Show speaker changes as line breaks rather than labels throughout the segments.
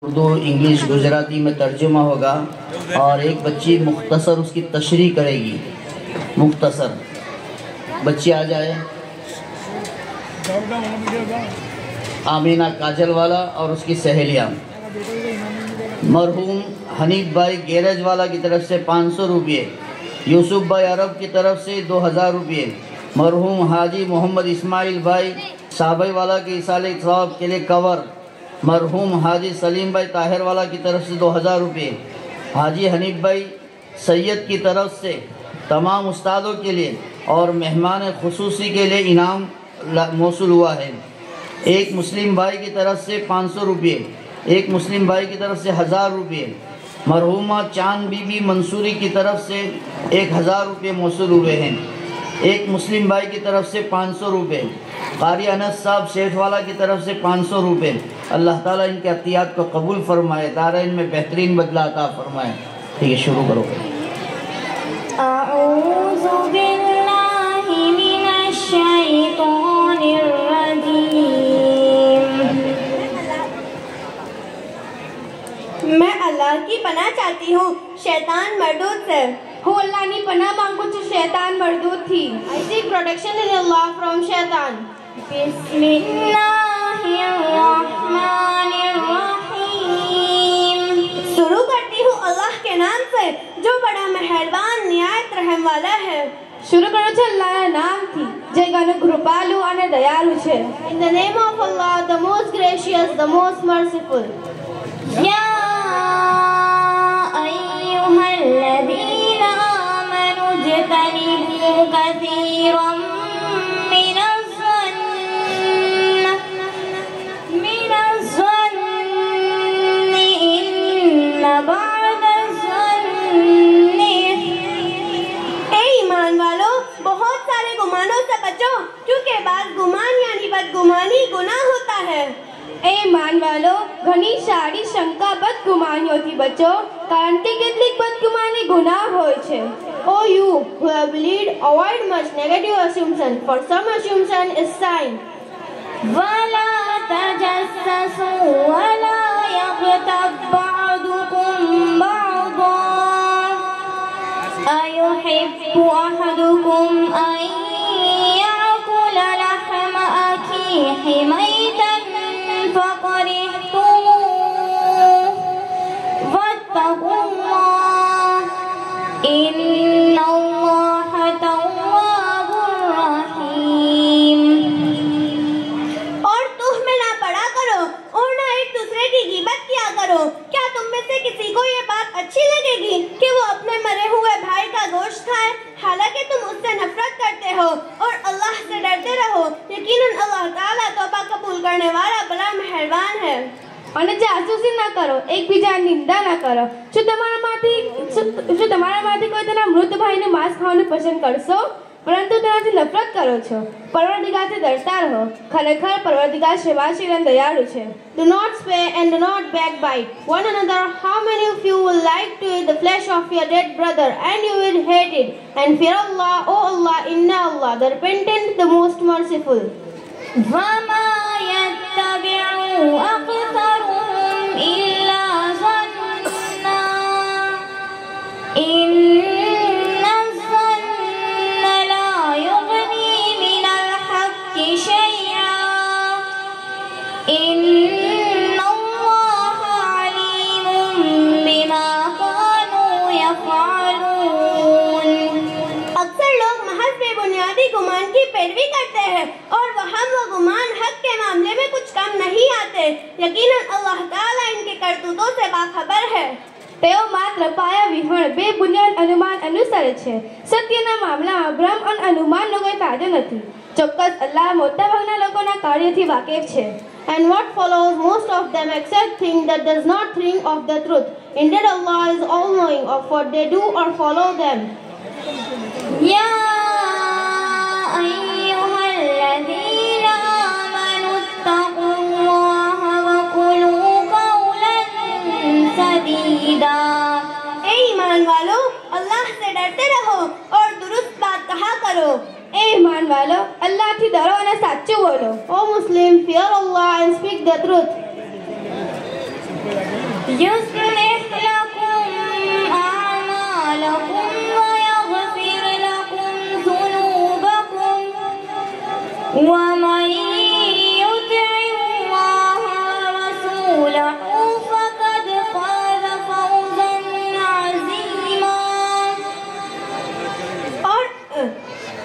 Urdu English Gujarati میں ترجمہ ہوگا اور ایک بچی مختصر اس کی تشریح کرے گی. مختصر بچی آ جائے. آمینہ کاجل والا اور اس کی سہیلیاں. مرحوم حنیف بھائی گیرج والا کی طرف سے 500 روپے. یوسف بھائی عرب کی طرف سے 2000 روپے. مرحوم حاجی محمد اسماعیل بھائی صابئی والا کے اصالہ ثواب کے لیے کور. مرحوم حاجی سلیم بھائی طاہر والا کی طرف سے 2000 روپے. حاجی حنیف بھائی سید کی طرف سے تمام استادوں کے لیے اور مہمان خصوصی کے لیے انعام موصول ہوا ہے. ایک مسلم بھائی کی طرف سے 500 روپے. ایک مسلم بھائی کی طرف سے 1000 روپے. مرحومہ چاند بی بی منصوری کی طرف سے 1000 روپے موصول ہوئے ہیں. ایک مسلم بھائی کی طرف سے 500 روپے. قاری انس صاحب شیخ والا کی طرف سے 500 روپے. اللہ تعالیٰ ان کے عطیات کو قبول فرمائے, دارین میں بہترین بدلہ عطا فرمائے. ٹھیک ہے, شروع کرو.
اعوذ باللہ من الشیطان الرجیم. میں اللہ کی پناہ چاہتی ہوں شیطان مردود سے.
ہو اللہ نے پناہ مانگو جو شیطان مردود تھی.
I seek protection in Allah from shaitan. بسم اللہ الرحمن الرحیم. شروع کرتی ہوں اللہ کے نام سے جو بڑا مہربان نہایت رحم والا ہے.
شروع کرو چھے اللہ نا نام تھی جے گانو کૃપાલુ અને દયાળુ છે.
In the name of Allah, the most gracious, the most merciful. Ya ayyuhal ladhina amanu jtanibu kathiran کیونکہ بعض گمان یعنی بدگمانی گناہ ہوتا ہے.
اے ایمان والو ઘણી સારી શંકા બદગુમાનીઓથી બચો કારણ કે કેટલીક બદગુમાની ગુનાહ હોય છે.
Oh you who have believed, avoid much negative assumption, for some assumption is sign. وَلَا تَجَسَّسُوا وَلَا يَغْتَبْ بَعْضُكُمْ بَعْضًا أَيُحِبُّ أَحَدُكُمْ أَن ميتا فكرهتموه واتقوا الله إن الله تواب رحيم. اور تم میں نہ پڑا کرو اور نہ ایک دوسرے کی غیبت کیا کرو. کیا تم میں سے کسی کو یہ بات اچھی لگے گی کہ وہ اپنے مرے ہوئے بھائی کا گوشت کھائے حالانکہ تم اس سے نفرت کرتے ہو؟ اور اللہ سے ڈرتے رہو, یقیناً اللہ تعالیٰ توبہ قبول کرنے والا بڑا مہربان ہے.
અને જાસૂસી ન કરો, એકબીજાની નિંદા ન કરો. શું તમારામાંથી કોઈ તેના મૃત ભાઈનું માંસ ખાવાનું પસંદ કરશો? પરંતુ તેનાથી નફરત કરો છો. પરવરદિગારથી ડરતા રહો, ખરેખર પરવરદિગાર ક્ષમાશીલ અને દયાળુ છે.
Do not swear and do not backbite one another. How many of you would like to eat the flesh of your dead brother and you will hate it? And fear Allah, O Allah, inna Allah, the repentant, the most merciful. وَمَا يَتَّبِعُوا أَكْثَرُهُمْ إِلَّا ظَنًّا إِنَّ الظَّنَّ لَا يُغْنِي مِنَ الْحَقِّ شَيْئًا إِنَّ اللَّهَ عَلِيمٌ بِمَا كَانُوا يَفْعَلُونَ. اکثر لوگ محض بے بنیادی گمان کی پیروی کرتے ہیں اور وہ گمان حق کے معاملے میں کچھ کم نہیں آتے. یقیناً اللہ تعالیٰ ان کے کرتوتوں سے باخبر ہے.
તેઓ માત્ર પાયા વિહોણ બે બુનિયાદ અનુમાન અનુસરે છે. સત્યના મામલામાં ભ્રમ અને અનુમાનનો કોઈ ફાયદો નથી. ચોક્કસ અલ્લાહ મોટાભાગના લોકોના કાર્યથી વાકેફ છે.
And what follows, most of them accept things that does not think of the truth. Indeed, Allah is all-knowing of what they do or follow them. Ya ayyuhal ladhina amanu ittaqullaha wa qulu qawlan sadida. اے ایمان والو اللہ سے ڈرتے رہو اور درست بات کہا کرو.
اے ایمان والو اللہ થી ડરો અને સાચું બોલો.
O Muslim, fear Allah and speak the truth. يصلح لكم أعمالكم ويغفر لكم ذنوبكم ومن يطع الله ورسوله فقد فاز فوزا عظيما.
اور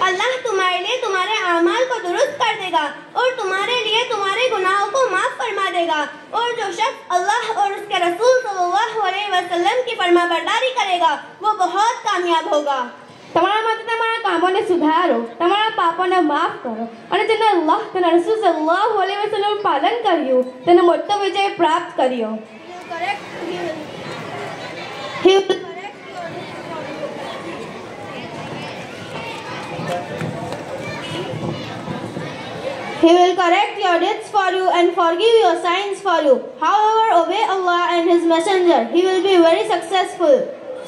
اللہ تمہارے لیے تمہارے اعمال کو درست کر دے گا اور تمہارے لیے تمہارے گناہوں کو معاف فرما دے گا، اور جو شخص اللہ اور اس کے رسول صلی اللہ علیہ وسلم کی فرما برداری کرے گا وہ بہت کامیاب ہوگا. તમારા માટે તમારા કામોને સુધારો, તમારા પાપોને માફ કરો, અને જેને અલ્લાહ તેના રસૂલ સલ્લલ્લાહુ અલૈહિ વસલ્લમનું પાલન કર્યું તેને મોટો વિજય પ્રાપ્ત કર્યો. He will correct your deeds for you and forgive your sins for you. However, obey Allah and His Messenger. He will be very successful.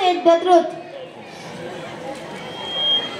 said the truth.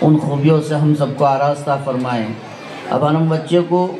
ان خوبیوں سے ہم سب کو آراستہ فرمائیں۔ اب ہم بچے کو